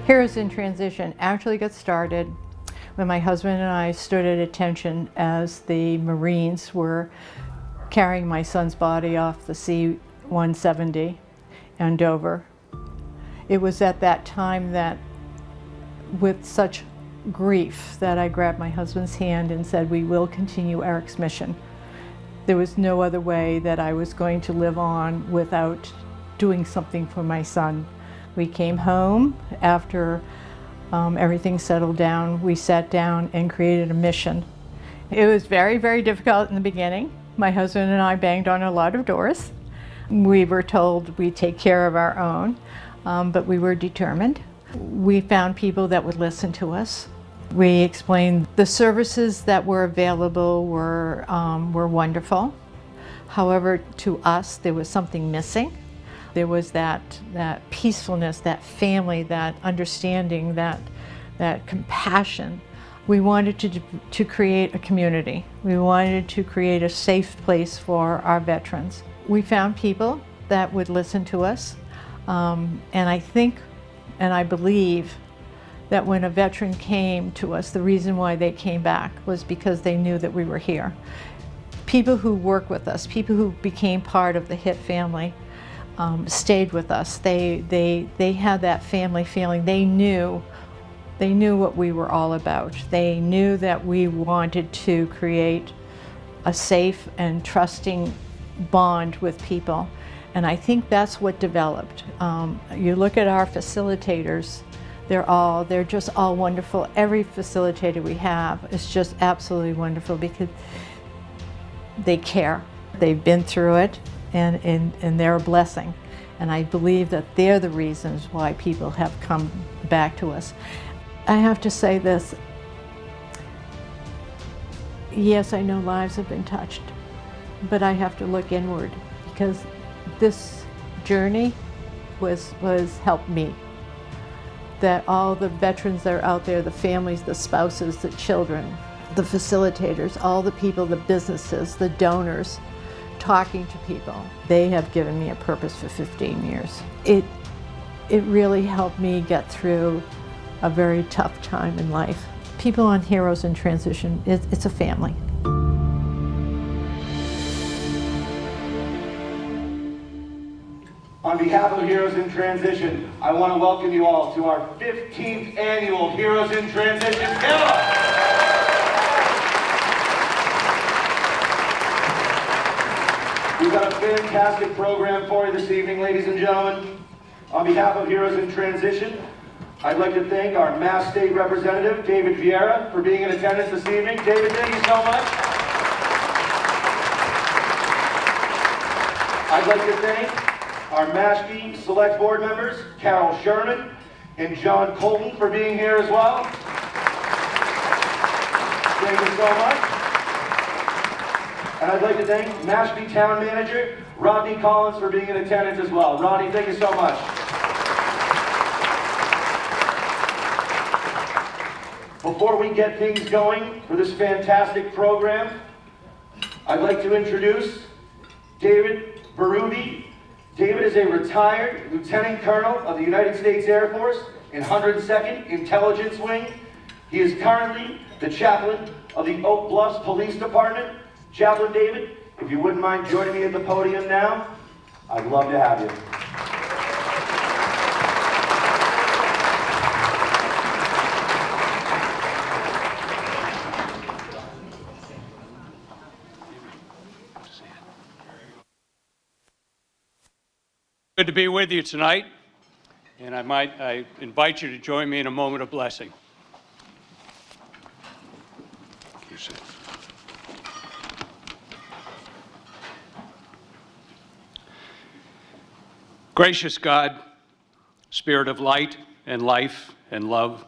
Heroes in Transition actually got started when my husband and I stood at attention as the Marines were carrying my son's body off the C-170 in Dover. It was at that time that, with such grief, that I grabbed my husband's hand and said, "We will continue Eric's mission." There was no other way that I was going to live on without doing something for my son. We came home after everything settled down. We sat down and created a mission. It was very, very difficult in the beginning. My husband and I banged on a lot of doors. We were told we take care of our own, but we were determined. We found people that would listen to us. We explained the services that were available were wonderful. However, to us, there was something missing. There was that peacefulness, that family, that understanding, that compassion. We wanted to create a community. We wanted to create a safe place for our veterans. We found people that would listen to us, and I think, and I believe, that when a veteran came to us, the reason why they came back was because they knew that we were here. People who work with us, people who became part of the HIT family, stayed with us. They had that family feeling. They knew what we were all about. They knew that we wanted to create a safe and trusting bond with people. And I think that's what developed. You look at our facilitators, they're just all wonderful. Every facilitator we have is just absolutely wonderful because they care. They've been through it, and they're a blessing. And I believe that they're the reasons why people have come back to us. I have to say this. Yes, I know lives have been touched, but I have to look inward because this journey was helped me. That all the veterans that are out there, the families, the spouses, the children, the facilitators, all the people, the businesses, the donors, talking to people, they have given me a purpose for 15 years. It really helped me get through a very tough time in life. People on Heroes in Transition, it's a family. On behalf of Heroes in Transition, I want to welcome you all to our 15th annual Heroes in Transition Gala. We've got a fantastic program for you this evening, ladies and gentlemen. On behalf of Heroes in Transition, I'd like to thank our Mass State Representative, David Vieira, for being in attendance this evening. David, thank you so much. I'd like to thank our Mashpee Select Board members, Carol Sherman and John Colton, for being here as well. Thank you so much. And I'd like to thank Mashpee Town Manager, Rodney Collins, for being in attendance as well. Rodney, thank you so much. Before we get things going for this fantastic program, I'd like to introduce David Berube. David is a retired Lieutenant Colonel of the United States Air Force in 102nd Intelligence Wing. He is currently the chaplain of the Oak Bluffs Police Department. Chaplain David, if you wouldn't mind joining me at the podium now, I'd love to have you. Good to be with you tonight, and I invite you to join me in a moment of blessing. Gracious God, Spirit of light and life and love,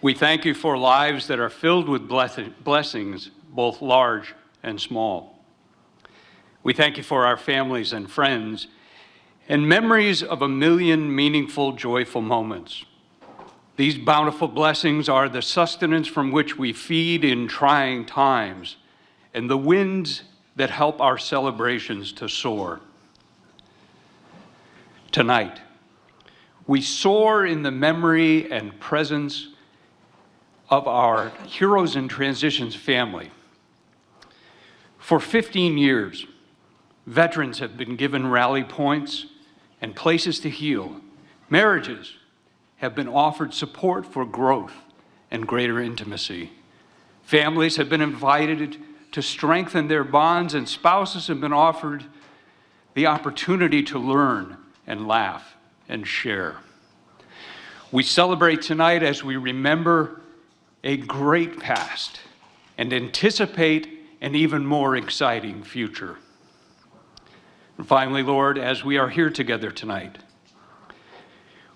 we thank you for lives that are filled with blessings, both large and small. We thank you for our families and friends and memories of a million meaningful, joyful moments. These bountiful blessings are the sustenance from which we feed in trying times and the winds that help our celebrations to soar. Tonight, We soar in the memory and presence of our Heroes in Transitions family. For 15 years, veterans have been given rally points and places to heal. Marriages have been offered support for growth and greater intimacy. Families have been invited to strengthen their bonds, and spouses have been offered the opportunity to learn and laugh and share. We celebrate tonight as we remember a great past and anticipate an even more exciting future. And finally, Lord, as we are here together tonight,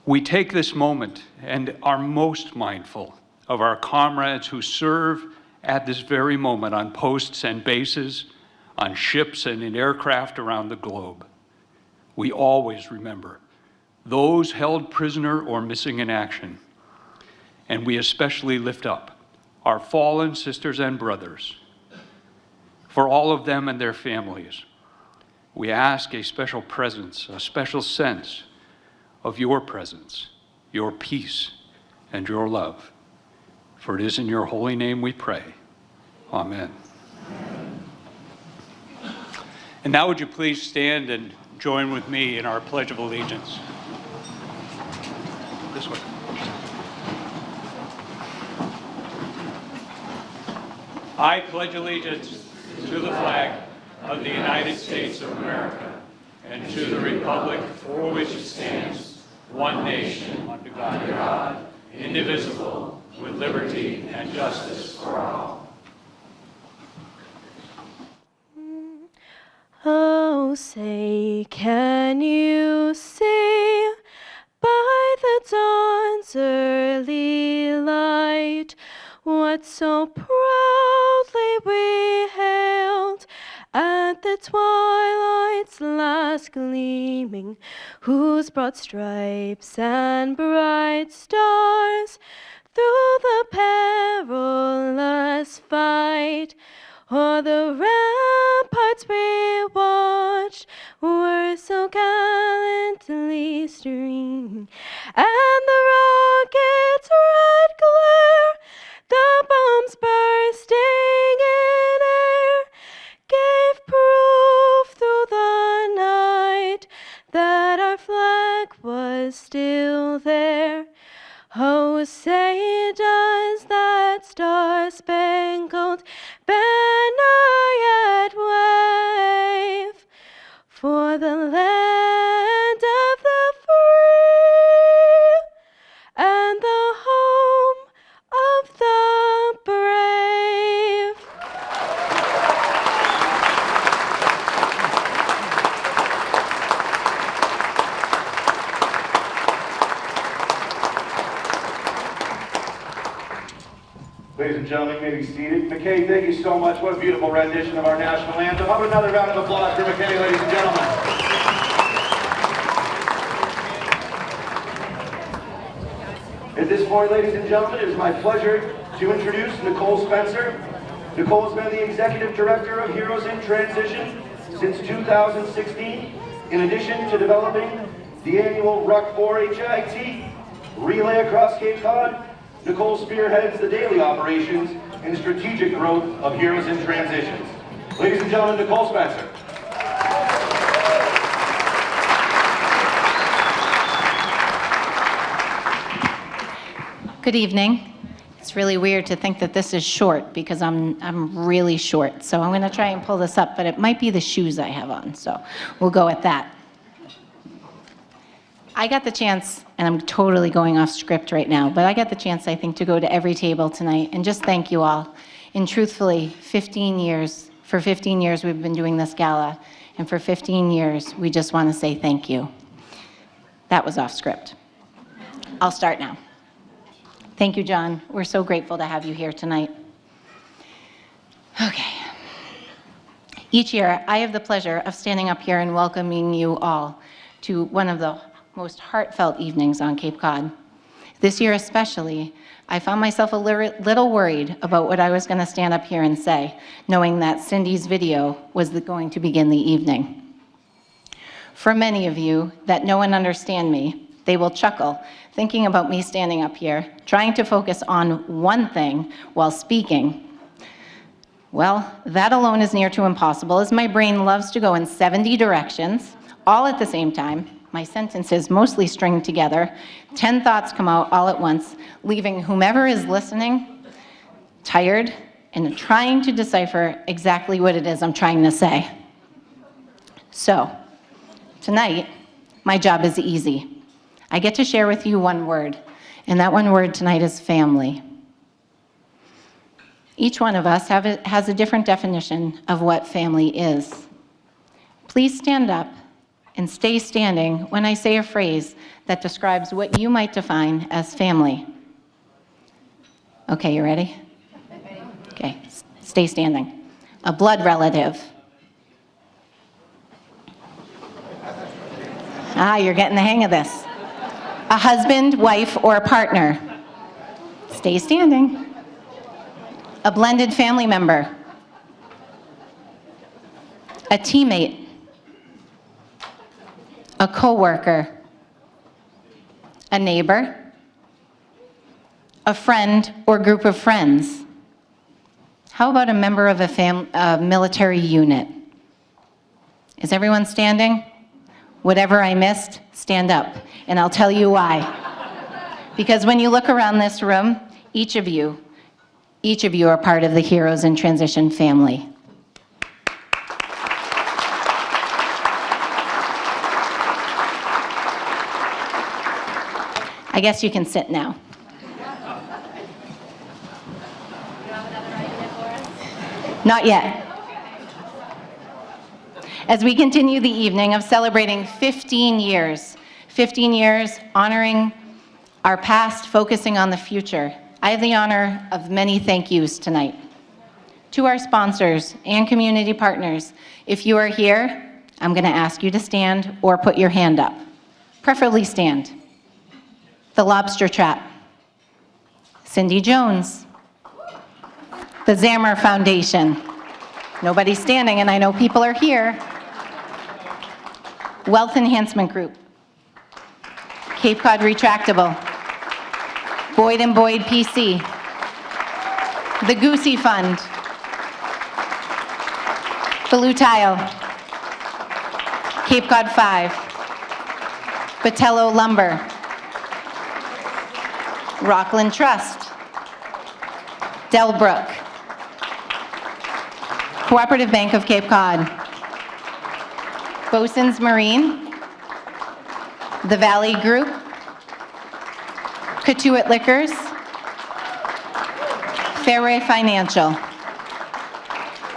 we take this moment and are most mindful of our comrades who serve at this very moment on posts and bases, on ships and in aircraft around the globe. We always remember those held prisoner or missing in action, and we especially lift up our fallen sisters and brothers. For all of them and their families, we ask a special presence, a special sense of your presence, your peace, and your love. For it is in your holy name we pray. Amen. And now would you please stand and join with me in our Pledge of Allegiance. This way. I pledge allegiance to the flag of the United States of America and to the republic for which it stands, one nation, under God, indivisible, with liberty and justice for all. Oh, say, can you see by the dawn's early light what so proudly we hailed at the twilight's last gleaming, whose broad stripes and bright stars through the perilous fight o'er the ramparts we watched were so gallantly streaming, and the rocket's red glare, the bombs bursting in air, gave proof through the night that our flag was still there. Oh, say does that star-spangled banner yet wave for the land of the free and the home of the brave? Ladies and gentlemen, you may be seated. McKay, thank you so much. What a beautiful rendition of our national anthem. How about another round of applause for McKay, ladies and gentlemen? At this point, ladies and gentlemen, it is my pleasure to introduce Nicole Spencer. Nicole has been the Executive Director of Heroes in Transition since 2016. In addition to developing the annual Ruck 4-HIT relay across Cape Cod, Nicole spearheads the daily operations and strategic growth of Heroes in Transitions. Ladies and gentlemen, Nicole Spencer. Good evening. It's really weird to think that this is short because I'm really short. So I'm going to try and pull this up, but it might be the shoes I have on. So we'll go with that. I got the chance, and I'm totally going off script right now, but I got the chance, I think, to go to every table tonight and just thank you all. And truthfully, for 15 years, we've been doing this gala, and for 15 years, we just want to say thank you. That was off script. I'll start now. Thank you, John. We're so grateful to have you here tonight. Okay. Each year, I have the pleasure of standing up here and welcoming you all to one of the most heartfelt evenings on Cape Cod. This year especially, I found myself a little worried about what I was going to stand up here and say, knowing that Cindy's video was going to begin the evening. For many of you that know and understand me, They will chuckle, thinking about me standing up here, trying to focus on one thing while speaking. Well, that alone is near to impossible, as my brain loves to go in 70 directions, all at the same time. My sentences mostly string together. 10 thoughts come out all at once, leaving whomever is listening tired and trying to decipher exactly what it is I'm trying to say. So, tonight, my job is easy. I get to share with you one word, and that one word tonight is family. Each one of us has a different definition of what family is. Please stand up and stay standing when I say a phrase that describes what you might define as family. Okay, you ready? Okay, stay standing. A blood relative. You're getting the hang of this. A husband, wife, or a partner. Stay standing. A blended family member. A teammate. A coworker. A neighbor. A friend or group of friends. How about a member of a military unit? Is everyone standing? Whatever I missed, stand up, and I'll tell you why. Because when you look around this room, each of you are part of the Heroes in Transition family. I guess you can sit now. Not yet. As we continue the evening of celebrating 15 years honoring our past, focusing on the future, I have the honor of many thank yous tonight. To our sponsors and community partners, if you are here, I'm going to ask you to stand or put your hand up. Preferably stand. The Lobster Trap, Cindy Jones, the Zammer Foundation. Nobody's standing, and I know people are here. Wealth Enhancement Group, Cape Cod Retractable, Boyd & Boyd PC, the Goosey Fund, Blue Tile, Cape Cod 5, Batello Lumber, Rockland Trust, Delbrook, Cooperative Bank of Cape Cod, Bosun's Marine, the Valley Group, Katuitt Liquors, Fairway Financial.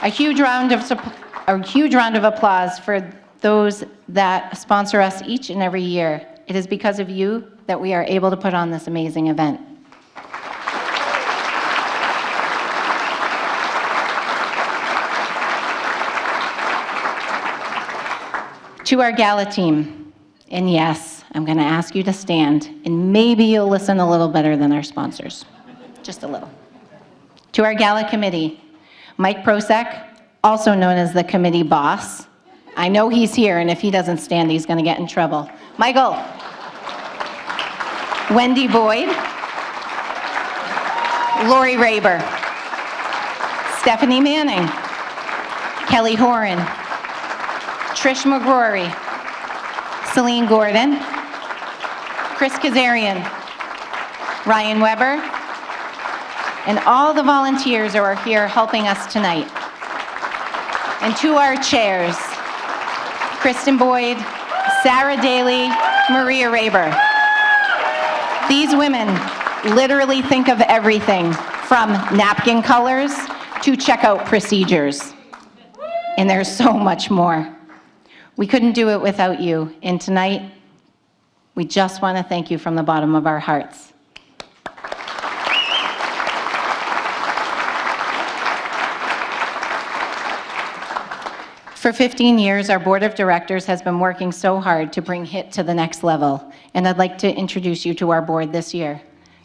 A huge round of applause for those that sponsor us each and every year. It is because of you that we are able to put on this amazing event. To our gala team, and yes, I'm going to ask you to stand, and maybe you'll listen a little better than our sponsors, just a little. To our gala committee, Mike Prosek, also known as the committee boss. I know he's here, and if he doesn't stand, he's going to get in trouble. Michael. Wendy Boyd. Lori Raber. Stephanie Manning. Kelly Horan. Trish McGrory, Celine Gordon, Chris Kazarian, Ryan Weber, and all the volunteers who are here helping us tonight. And to our chairs, Kristen Boyd, Sarah Daly, Maria Raber. These women literally think of everything from napkin colors to checkout procedures. And there's so much more. We couldn't do it without you, and tonight, we just want to thank you from the bottom of our hearts. For 15 years, our board of directors has been working so hard to bring HIT to the next level, and I'd like to introduce you to our board this year.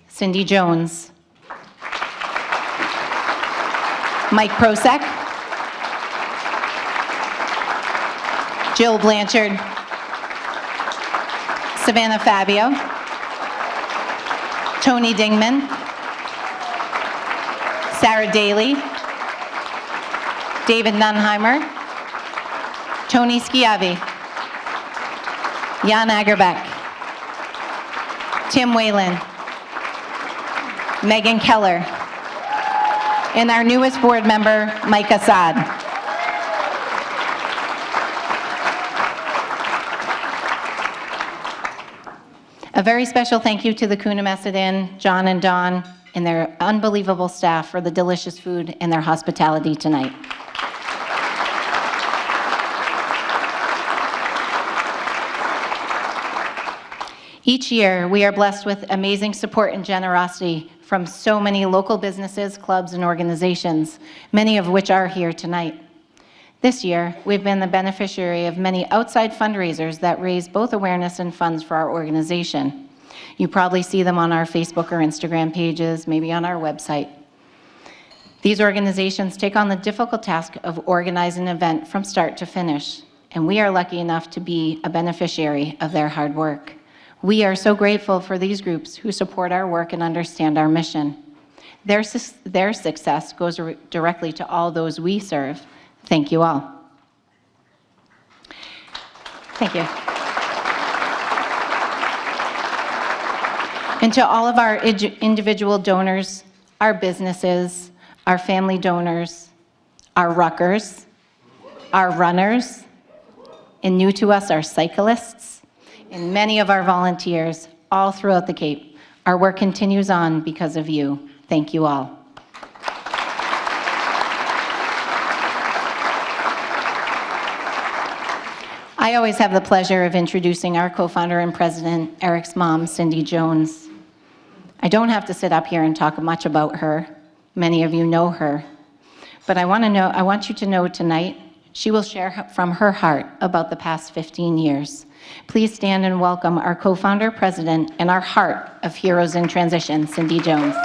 Cindy Jones, Mike Prosek, Jill Blanchard, Savannah Fabio, Tony Dingman, Sarah Daly, David Nunheimer, Tony Schiavi, Jan Agerbeck, Tim Whalen, Megan Keller, and our newest board member, Mike Assad. A very special thank you to the Coonamessett Inn, John and Dawn, and their unbelievable staff for the delicious food and their hospitality tonight. Each year, we are blessed with amazing support and generosity from so many local businesses, clubs, and organizations, many of which are here tonight. This year, we've been the beneficiary of many outside fundraisers that raise both awareness and funds for our organization. You probably see them on our Facebook or Instagram pages, maybe on our website. These organizations take on the difficult task of organizing an event from start to finish, and we are lucky enough to be a beneficiary of their hard work. We are so grateful for these groups who support our work and understand our mission. Their success goes directly to all those we serve. Thank you all. Thank you. And to all of our individual donors, our businesses, our family donors, our ruckers, our runners, and new to us, our cyclists, and many of our volunteers all throughout the Cape. Our work continues on because of you. Thank you all. I always have the pleasure of introducing our co-founder and president, Eric's mom, Cindy Jones. I don't have to sit up here and talk much about her. Many of you know her. But I want you to know tonight, she will share from her heart about the past 15 years. Please stand and welcome our co-founder, president, and our heart of Heroes in Transition, Cindy Jones.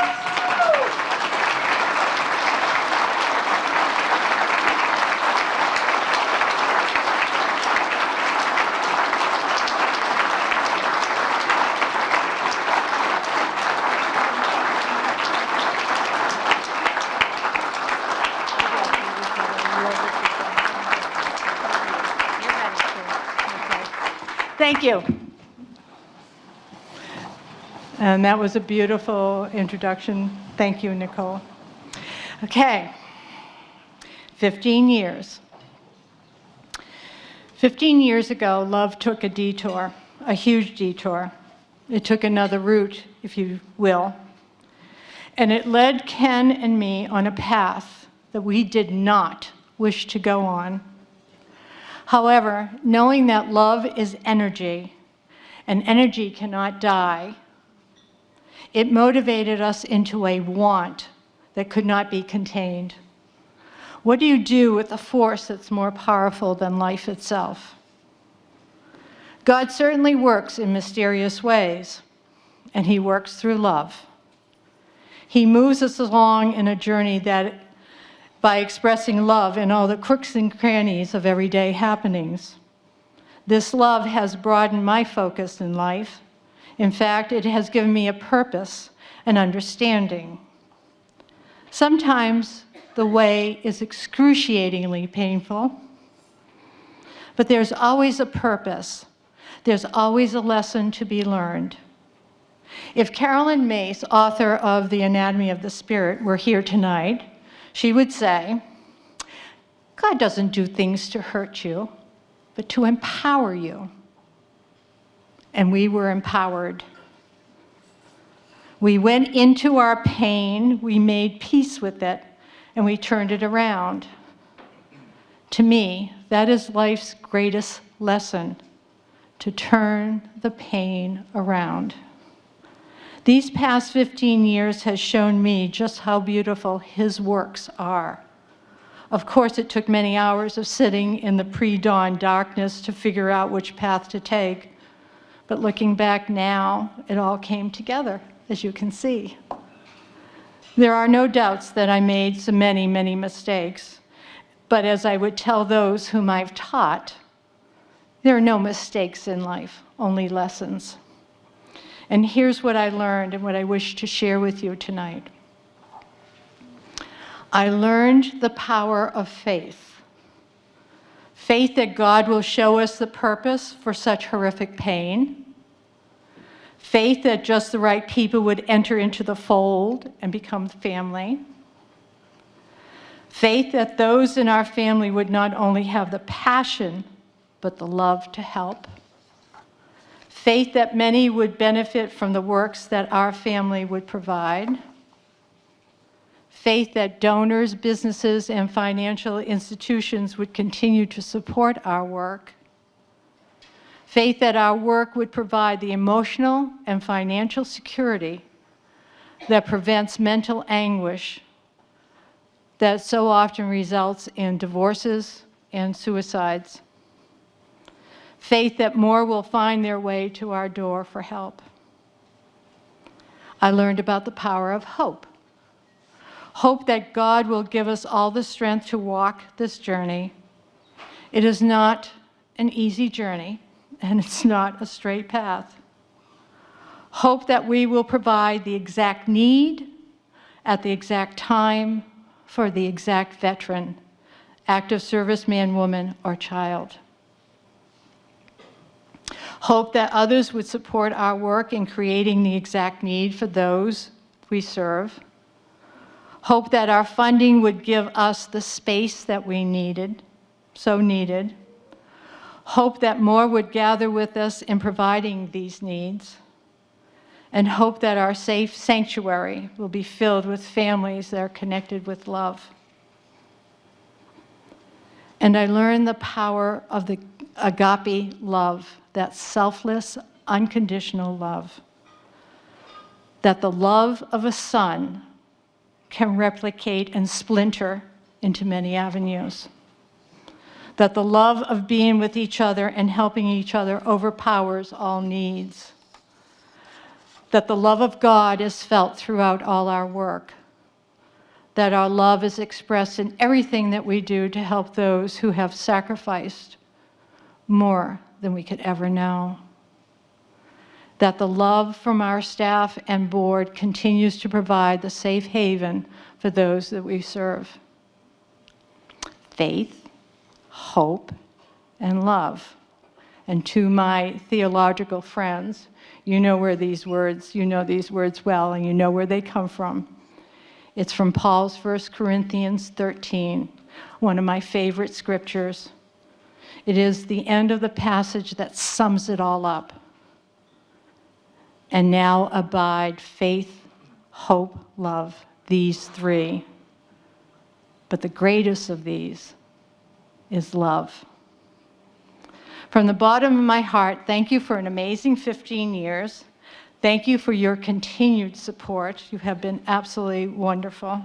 Thank you. And that was a beautiful introduction. Thank you, Nicole. Okay, 15 years. 15 years ago, love took a detour, a huge detour. It took another route, if you will. And it led Ken and me on a path that we did not wish to go on. However, knowing that love is energy, and energy cannot die, it motivated us into a want that could not be contained. What do you do with a force that's more powerful than life itself? God certainly works in mysterious ways, and he works through love. He moves us along in a journey that by expressing love in all the crooks and crannies of everyday happenings. This love has broadened my focus in life. In fact, it has given me a purpose and understanding. Sometimes the way is excruciatingly painful, but there's always a purpose. There's always a lesson to be learned. If Carolyn Mace, author of The Anatomy of the Spirit, were here tonight, she would say, God doesn't do things to hurt you, but to empower you. And we were empowered. We went into our pain, we made peace with it, and we turned it around. To me, that is life's greatest lesson, to turn the pain around. These past 15 years has shown me just how beautiful his works are. Of course, it took many hours of sitting in the pre-dawn darkness to figure out which path to take. But looking back now, it all came together, as you can see. There are no doubts that I made so many, many mistakes. But as I would tell those whom I've taught, There are no mistakes in life, only lessons. And here's what I learned and what I wish to share with you tonight. I learned the power of faith. Faith that God will show us the purpose for such horrific pain. Faith that just the right people would enter into the fold and become family. Faith that those in our family would not only have the passion, but the love to help. Faith that many would benefit from the works that our family would provide. Faith that donors, businesses, and financial institutions would continue to support our work. Faith that our work would provide the emotional and financial security that prevents mental anguish that so often results in divorces and suicides. Faith that more will find their way to our door for help. I learned about the power of hope. Hope that God will give us all the strength to walk this journey. It is not an easy journey, and it's not a straight path. Hope that we will provide the exact need at the exact time for the exact veteran, active serviceman, woman, or child. Hope that others would support our work in creating the exact need for those we serve. Hope that our funding would give us the space that we needed, so needed. Hope that more would gather with us in providing these needs. And hope that our safe sanctuary will be filled with families that are connected with love. And I learned the power of the agape love, that selfless, unconditional love. That the love of a son can replicate and splinter into many avenues. That the love of being with each other and helping each other overpowers all needs. That the love of God is felt throughout all our work. That our love is expressed in everything that we do to help those who have sacrificed more than we could ever know. That the love from our staff and board continues to provide the safe haven for those that we serve. Faith, hope, and love. And to my theological friends, you know these words well, and you know where they come from. It's from Paul's 1 Corinthians 13, one of my favorite scriptures. It is the end of the passage that sums it all up. And now abide faith, hope, love, these three. But the greatest of these is love. From the bottom of my heart, thank you for an amazing 15 years. Thank you for your continued support. You have been absolutely wonderful.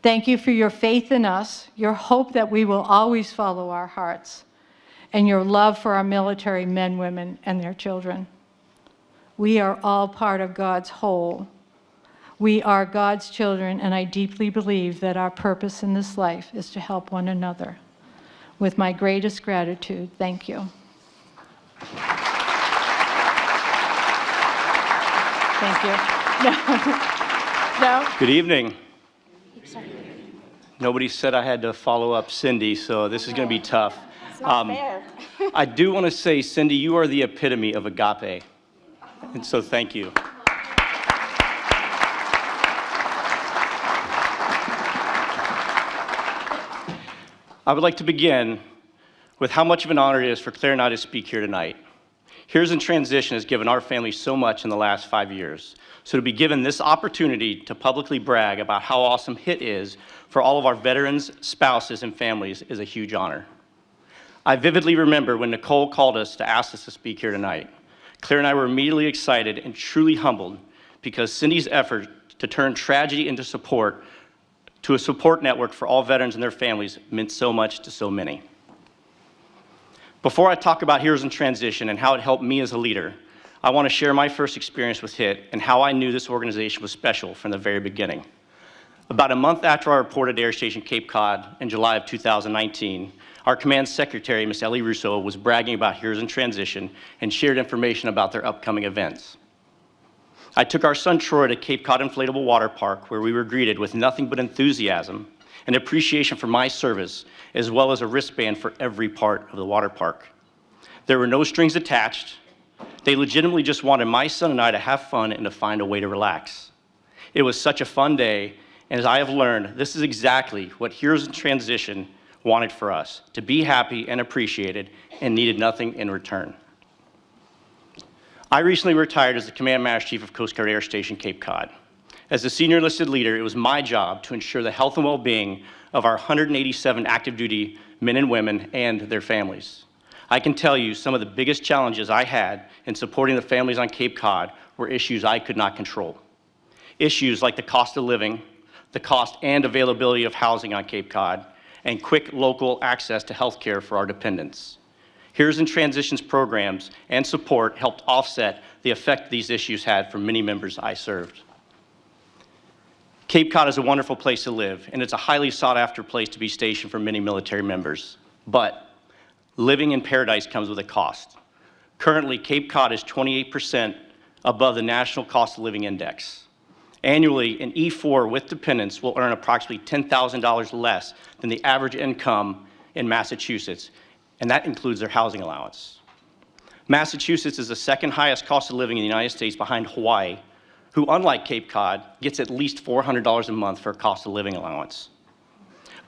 Thank you for your faith in us, your hope that we will always follow our hearts, and your love for our military men, women, and their children. We are all part of God's whole. We are God's children, and I deeply believe that our purpose in this life is to help one another. With my greatest gratitude, thank you. Thank you. No. Good evening. Nobody said I had to follow up Cindy, so this is going to be tough. It's not fair. I do want to say, Cindy, you are the epitome of agape, and so thank you. I would like to begin with how much of an honor it is for Claire and I to speak here tonight. Here's in Transition has given our family so much in the last 5 years. So to be given this opportunity to publicly brag about how awesome HIT is for all of our veterans, spouses, and families is a huge honor. I vividly remember when Nicole called us to ask us to speak here tonight. Claire and I were immediately excited and truly humbled because Cindy's effort to turn tragedy into support to a support network for all veterans and their families meant so much to so many. Before I talk about Heroes in Transition and how it helped me as a leader, I want to share my first experience with HIT and how I knew this organization was special from the very beginning. About a month after I reported to Air Station Cape Cod in July of 2019, Our command secretary, Ms. Ellie Russo, was bragging about Heroes in Transition and shared information about their upcoming events. I took our son Troy to Cape Cod Inflatable Water Park, where we were greeted with nothing but enthusiasm and appreciation for my service, as well as a wristband for every part of the water park. There were no strings attached. They legitimately just wanted my son and I to have fun and to find a way to relax. It was such a fun day, and as I have learned, this is exactly what Heroes in Transition wanted for us, to be happy and appreciated and needed nothing in return. I recently retired as the Command Master Chief of Coast Guard Air Station Cape Cod. As the senior enlisted leader, it was my job to ensure the health and well-being of our 187 active duty men and women and their families. I can tell you some of the biggest challenges I had in supporting the families on Cape Cod were issues I could not control. Issues like the cost of living, the cost and availability of housing on Cape Cod, and quick local access to health care for our dependents. Heroes in Transitions programs and support helped offset the effect these issues had for many members I served. Cape Cod is a wonderful place to live, and it's a highly sought-after place to be stationed for many military members. But living in paradise comes with a cost. Currently, Cape Cod is 28% above the National Cost of Living Index. Annually, an E4 with dependents will earn approximately $10,000 less than the average income in Massachusetts, and that includes their housing allowance. Massachusetts is the second highest cost of living in the United States behind Hawaii, who, unlike Cape Cod, gets at least $400 a month for a cost of living allowance.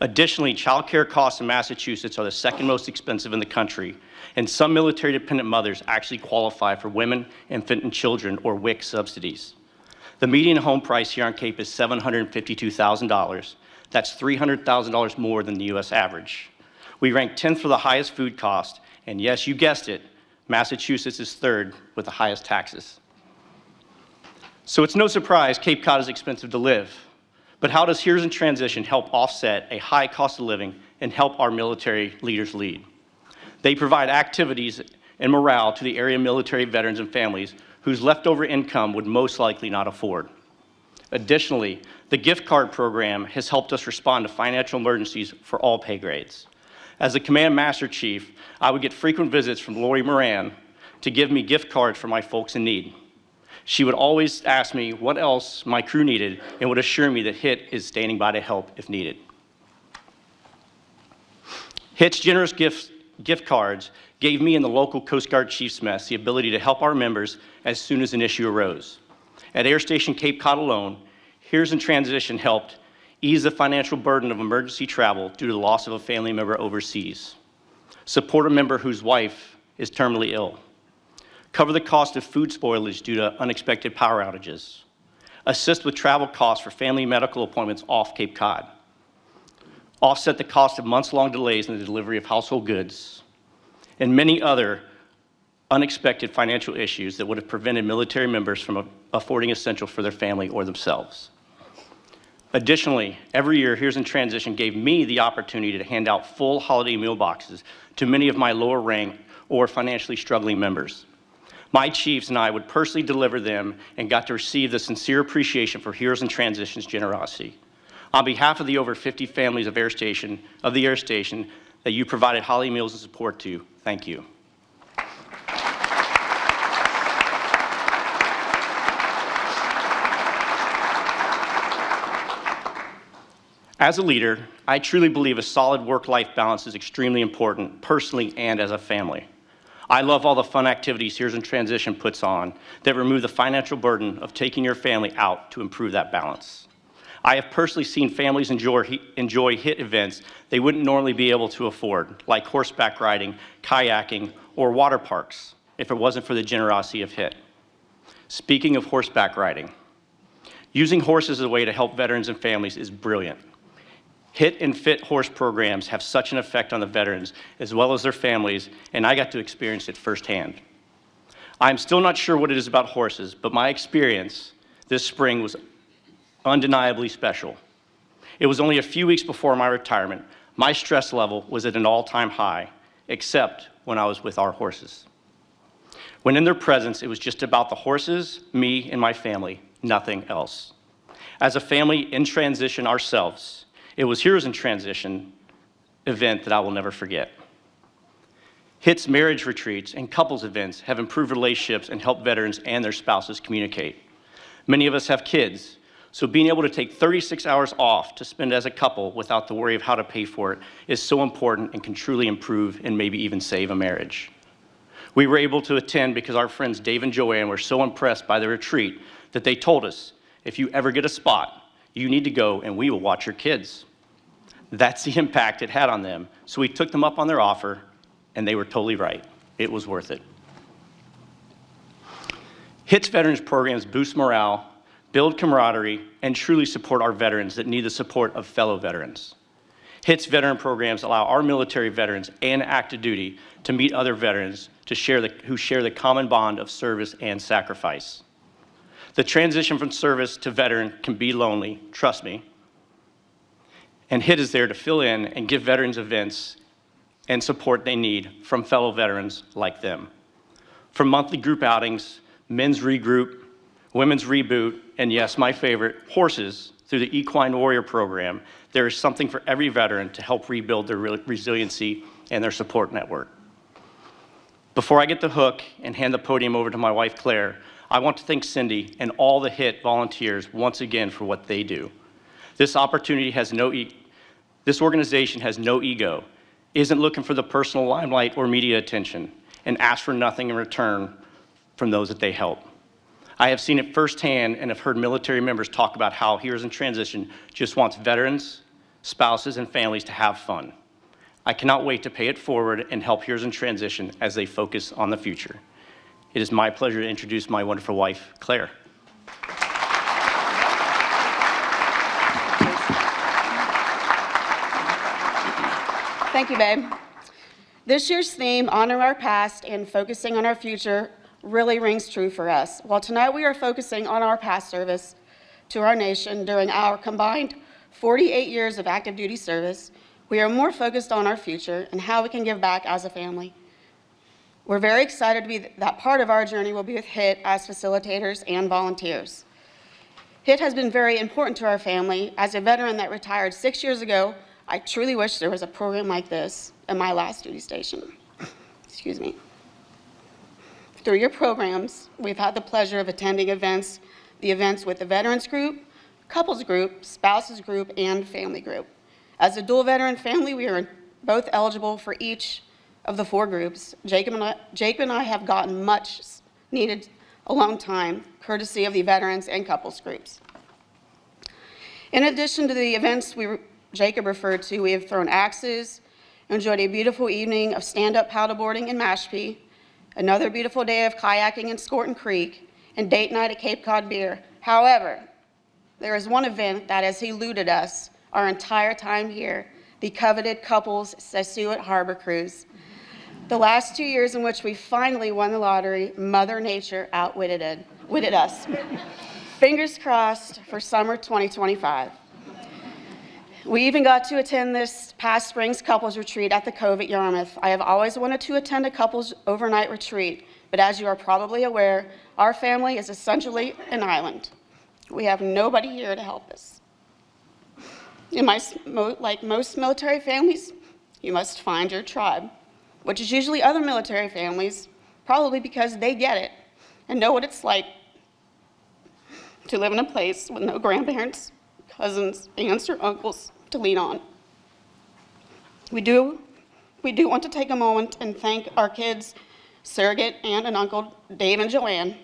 Additionally, child care costs in Massachusetts are the second most expensive in the country, and some military-dependent mothers actually qualify for Women, Infant, and Children, or WIC subsidies. The median home price here on Cape is $752,000. That's $300,000 more than the US average. We rank 10th for the highest food cost, and yes, you guessed it, Massachusetts is third with the highest taxes. So it's no surprise Cape Cod is expensive to live. But how does Heroes in Transition help offset a high cost of living and help our military leaders lead? They provide activities and morale to the area military veterans and families whose leftover income would most likely not afford. Additionally, the gift card program has helped us respond to financial emergencies for all pay grades. As the Command Master Chief, I would get frequent visits from Lori Moran to give me gift cards for my folks in need. She would always ask me what else my crew needed and would assure me that HIT is standing by to help if needed. HIT's generous gift cards gave me and the local Coast Guard Chiefs Mess the ability to help our members as soon as an issue arose. At Air Station Cape Cod alone, Heroes in Transition helped ease the financial burden of emergency travel due to the loss of a family member overseas, support a member whose wife is terminally ill, cover the cost of food spoilage due to unexpected power outages, assist with travel costs for family medical appointments off Cape Cod, offset the cost of months-long delays in the delivery of household goods, and many other unexpected financial issues that would have prevented military members from affording essentials for their family or themselves. Additionally, every year, Heroes in Transition gave me the opportunity to hand out full holiday meal boxes to many of my lower rank or financially struggling members. My chiefs and I would personally deliver them and got to receive the sincere appreciation for Heroes in Transition's generosity. On behalf of the over 50 families of the Air Station that you provided holiday meals and support to, thank you. As a leader, I truly believe a solid work-life balance is extremely important, personally and as a family. I love all the fun activities Heroes in Transition puts on that remove the financial burden of taking your family out to improve that balance. I have personally seen families enjoy HIT events they wouldn't normally be able to afford, like horseback riding, kayaking, or water parks, if it wasn't for the generosity of HIT. Speaking of horseback riding, using horses as a way to help veterans and families is brilliant. HIT and FIT horse programs have such an effect on the veterans as well as their families, and I got to experience it firsthand. I'm still not sure what it is about horses, but my experience this spring was undeniably special. It was only a few weeks before my retirement. My stress level was at an all-time high, except when I was with our horses. When in their presence, it was just about the horses, me, and my family, nothing else. As a family in transition ourselves, it was Heroes in Transition event that I will never forget. HIT's marriage retreats and couples events have improved relationships and helped veterans and their spouses communicate. Many of us have kids, so being able to take 36 hours off to spend as a couple without the worry of how to pay for it is so important and can truly improve and maybe even save a marriage. We were able to attend because our friends Dave and Joanne were so impressed by the retreat that they told us, if you ever get a spot, you need to go and we will watch your kids. That's the impact it had on them, so we took them up on their offer, and they were totally right. It was worth it. HIT's veterans programs boost morale, build camaraderie, and truly support our veterans that need the support of fellow veterans. HIT's veteran programs allow our military veterans and active duty to meet other veterans who share the common bond of service and sacrifice. The transition from service to veteran can be lonely, trust me, and HIT is there to fill in and give veterans events and support they need from fellow veterans like them. From monthly group outings, men's regroup, women's reboot, and yes, my favorite, horses, through the Equine Warrior program, there is something for every veteran to help rebuild their resiliency and their support network. Before I get the hook and hand the podium over to my wife, Claire, I want to thank Cindy and all the HIT volunteers once again for what they do. This organization has no ego, isn't looking for the personal limelight or media attention, and asks for nothing in return from those that they help. I have seen it firsthand and have heard military members talk about how Heroes in Transition just wants veterans, spouses, and families to have fun. I cannot wait to pay it forward and help Heroes in Transition as they focus on the future. It is my pleasure to introduce my wonderful wife, Claire. Thank you, babe. This year's theme, Honoring Our Past and Focusing on Our Future, really rings true for us. While tonight we are focusing on our past service to our nation during our combined 48 years of active duty service, we are more focused on our future and how we can give back as a family. We're very excited to be that part of our journey will be with HIT as facilitators and volunteers. HIT has been very important to our family. As a veteran that retired 6 years ago, I truly wish there was a program like this at my last duty station. Excuse me. Through your programs, we've had the pleasure of attending the events with the Veterans Group, Couples Group, Spouses Group, and Family Group. As a dual veteran family, we are both eligible for each of the 4 groups. Jacob and I have gotten much needed alone time, courtesy of the Veterans and Couples Groups. In addition to the events Jacob referred to, we have thrown axes, enjoyed a beautiful evening of stand-up paddleboarding in Mashpee, another beautiful day of kayaking in Scorton Creek, and date night at Cape Cod Beer. However, there is one event that has eluded us our entire time here, the coveted couples Sassuat Harbor Cruise. The last 2 years in which we finally won the lottery, Mother Nature outwitted us. Fingers crossed for summer 2025. We even got to attend this past spring's couples retreat at the Cove at Yarmouth. I have always wanted to attend a couples overnight retreat, but as you are probably aware, our family is essentially an island. We have nobody here to help us. Like most military families, you must find your tribe, which is usually other military families, probably because they get it and know what it's like to live in a place with no grandparents, cousins, aunts, or uncles to lean on. We do want to take a moment and thank our kids, surrogate aunt and uncle Dave and Joanne,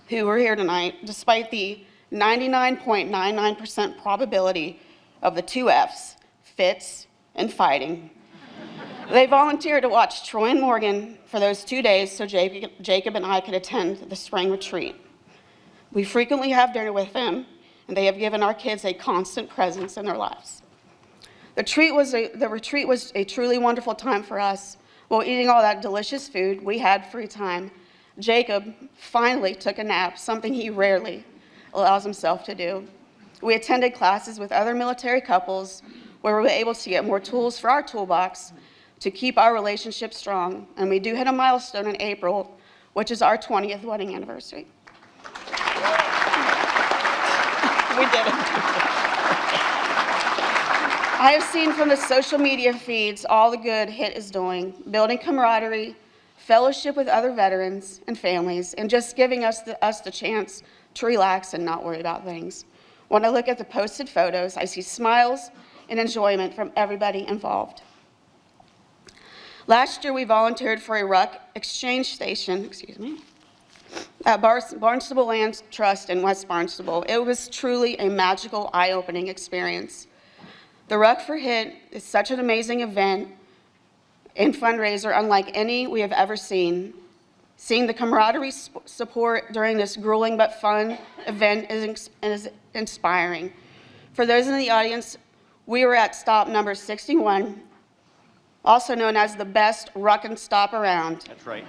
who were here tonight, despite the 99.99% probability of the 2 Fs, fits and fighting. They volunteered to watch Troy and Morgan for those 2 days so Jacob and I could attend the spring retreat. We frequently have dinner with them, and they have given our kids a constant presence in their lives. The retreat was a truly wonderful time for us. While eating all that delicious food, we had free time. Jacob finally took a nap, something he rarely allows himself to do. We attended classes with other military couples where we were able to get more tools for our toolbox to keep our relationship strong, and we do hit a milestone in April, which is our 20th wedding anniversary. We did it. I have seen from the social media feeds all the good HIT is doing, building camaraderie, fellowship with other veterans and families, and just giving us the chance to relax and not worry about things. When I look at the posted photos, I see smiles and enjoyment from everybody involved. Last year, we volunteered for a ruck exchange station, at Barnstable Land Trust in West Barnstable. It was truly a magical, eye-opening experience. The Ruck for HIT is such an amazing event and fundraiser unlike any we have ever seen. Seeing the camaraderie support during this grueling but fun event is inspiring. For those in the audience, we were at stop number 61, also known as the best ruck and stop around. That's right.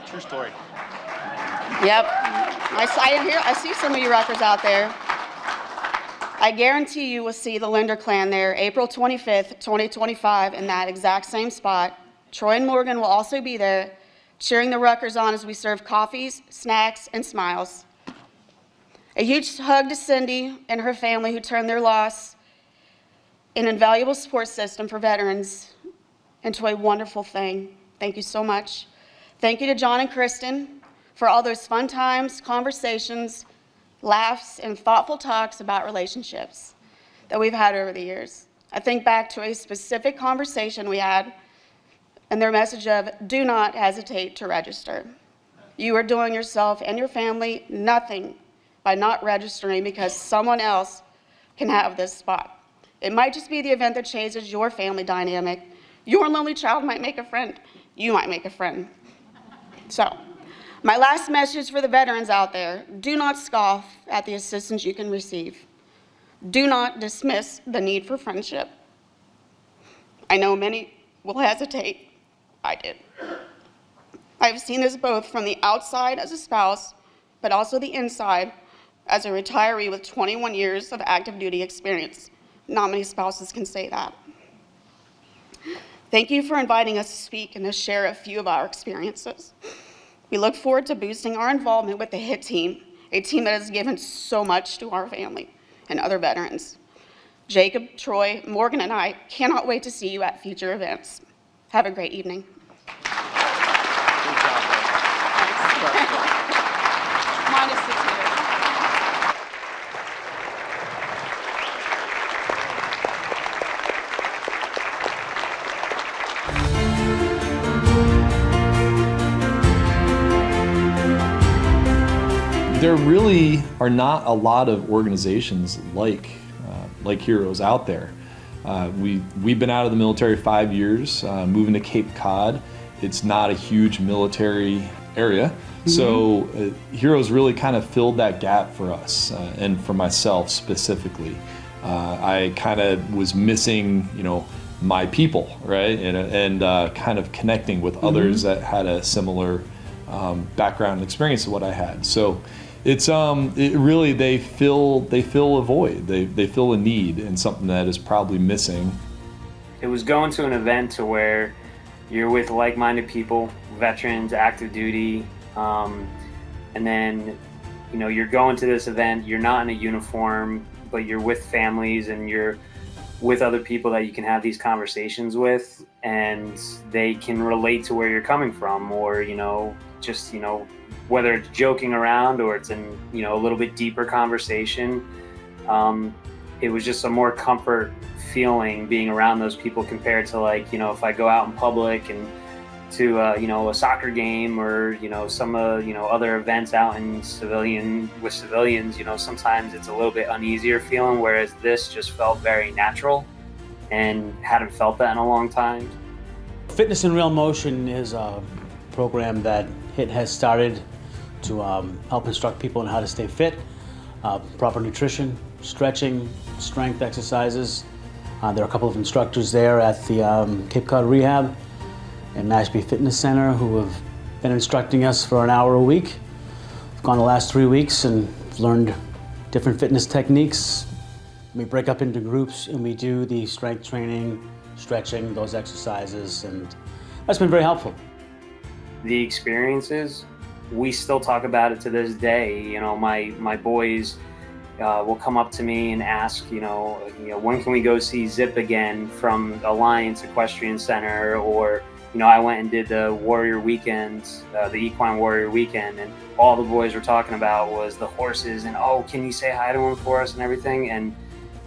True story. Yep. I see some of you ruckers out there. I guarantee you will see the Linder clan there April 25th, 2025 in that exact same spot. Troy and Morgan will also be there, cheering the ruckers on as we serve coffees, snacks, and smiles. A huge hug to Cindy and her family who turned their loss, an invaluable support system for veterans, into a wonderful thing. Thank you so much. Thank you to John and Kristen for all those fun times, conversations, laughs, and thoughtful talks about relationships that we've had over the years. I think back to a specific conversation we had and their message of, do not hesitate to register. You are doing yourself and your family nothing by not registering because someone else can have this spot. It might just be the event that changes your family dynamic. Your lonely child might make a friend. You might make a friend. So, my last message for the veterans out there, do not scoff at the assistance you can receive. Do not dismiss the need for friendship. I know many will hesitate. I did. I've seen this both from the outside as a spouse, but also the inside as a retiree with 21 years of active duty experience. Not many spouses can say that. Thank you for inviting us to speak and to share a few of our experiences. We look forward to boosting our involvement with the HIT team, a team that has given so much to our family and other veterans. Jacob, Troy, Morgan, and I cannot wait to see you at future events. Have a great evening. Come on, just sit here. There really are not a lot of organizations like Heroes out there. We've been out of the military 5 years, moving to Cape Cod. It's not a huge military area, so Heroes really kind of filled that gap for us, and for myself specifically. I kind of was missing, my people, right, and kind of connecting with others that had a similar background and experience of what I had. So it's it really they fill a void. They fill a need and something that is probably missing. It was going to an event to where you're with like-minded people, veterans, active duty, and then you're going to this event. You're not in a uniform, but you're with families and you're with other people that you can have these conversations with, and they can relate to where you're coming from, or just whether it's joking around or it's in a little bit deeper conversation. It was just a more comfort feeling being around those people compared to if I go out in public and to a soccer game or some other events out in civilians. Sometimes it's a little bit uneasier feeling, whereas this just felt very natural and hadn't felt that in a long time. Fitness in Real Motion is a program that HIT has started to help instruct people on how to stay fit, proper nutrition, stretching, strength exercises. There are a couple of instructors there at the Cape Cod Rehab and Mashpee Fitness Center who have been instructing us for an hour a week. We've gone the last 3 weeks and learned different fitness techniques. We break up into groups and we do the strength training, stretching, those exercises, and that's been very helpful. The experiences, we still talk about it to this day. My boys, will come up to me and ask, when can we go see Zip again from Alliance Equestrian Center? Or, I went and did the Warrior Weekend, the Equine Warrior Weekend, and all the boys were talking about was the horses and, oh, can you say hi to them for us and everything? And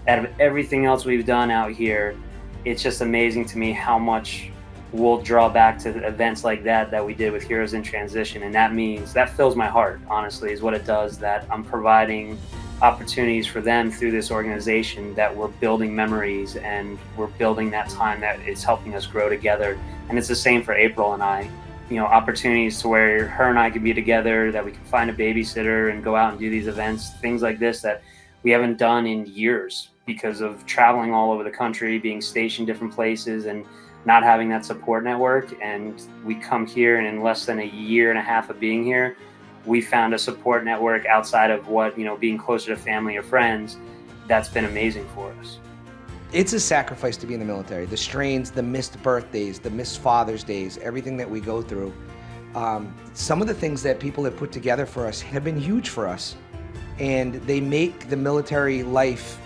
out of everything else we've done out here, it's just amazing to me how much we'll draw back to events like that we did with Heroes in Transition. And that fills my heart, honestly, is what it does, that I'm providing opportunities for them through this organization, that we're building memories and we're building that time that is helping us grow together. And it's the same for April and I, opportunities to where her and I can be together, that we can find a babysitter and go out and do these events, things like this that we haven't done in years because of traveling all over the country, being stationed different places and not having that support network. And we come here, and in less than a year and a half of being here, we found a support network outside of what, being closer to family or friends. That's been amazing for us. It's a sacrifice to be in the military. The strains, the missed birthdays, the missed Father's Days, everything that we go through. Some of the things that people have put together for us have been huge for us. And they make the military life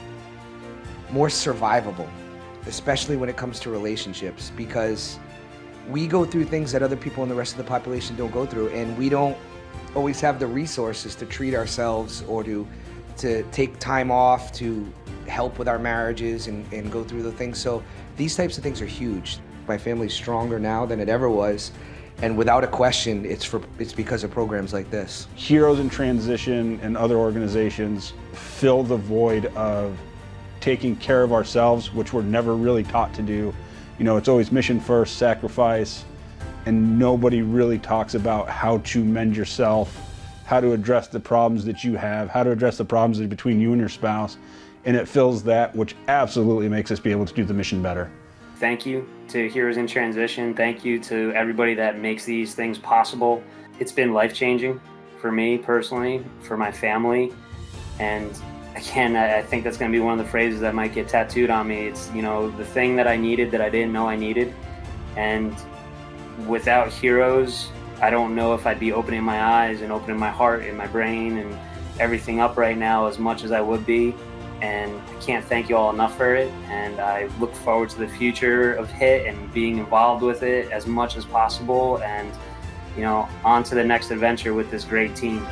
more survivable, especially when it comes to relationships, because we go through things that other people in the rest of the population don't go through, and we don't always have the resources to treat ourselves or to take time off to help with our marriages and go through the things. So these types of things are huge. My family's stronger now than it ever was, and without a question, it's because of programs like this. Heroes in Transition and other organizations fill the void of taking care of ourselves, which we're never really taught to do. It's always mission first, sacrifice, and nobody really talks about how to mend yourself, how to address the problems that you have, how to address the problems between you and your spouse, and it fills that, which absolutely makes us be able to do the mission better. Thank you to Heroes in Transition. Thank you to everybody that makes these things possible. It's been life-changing for me personally, for my family, and again, I think that's going to be one of the phrases that might get tattooed on me. It's, the thing that I needed that I didn't know I needed. And without Heroes, I don't know if I'd be opening my eyes and opening my heart and my brain and everything up right now as much as I would be. And I can't thank you all enough for it. And I look forward to the future of HIT and being involved with it as much as possible. And, on to the next adventure with this great team.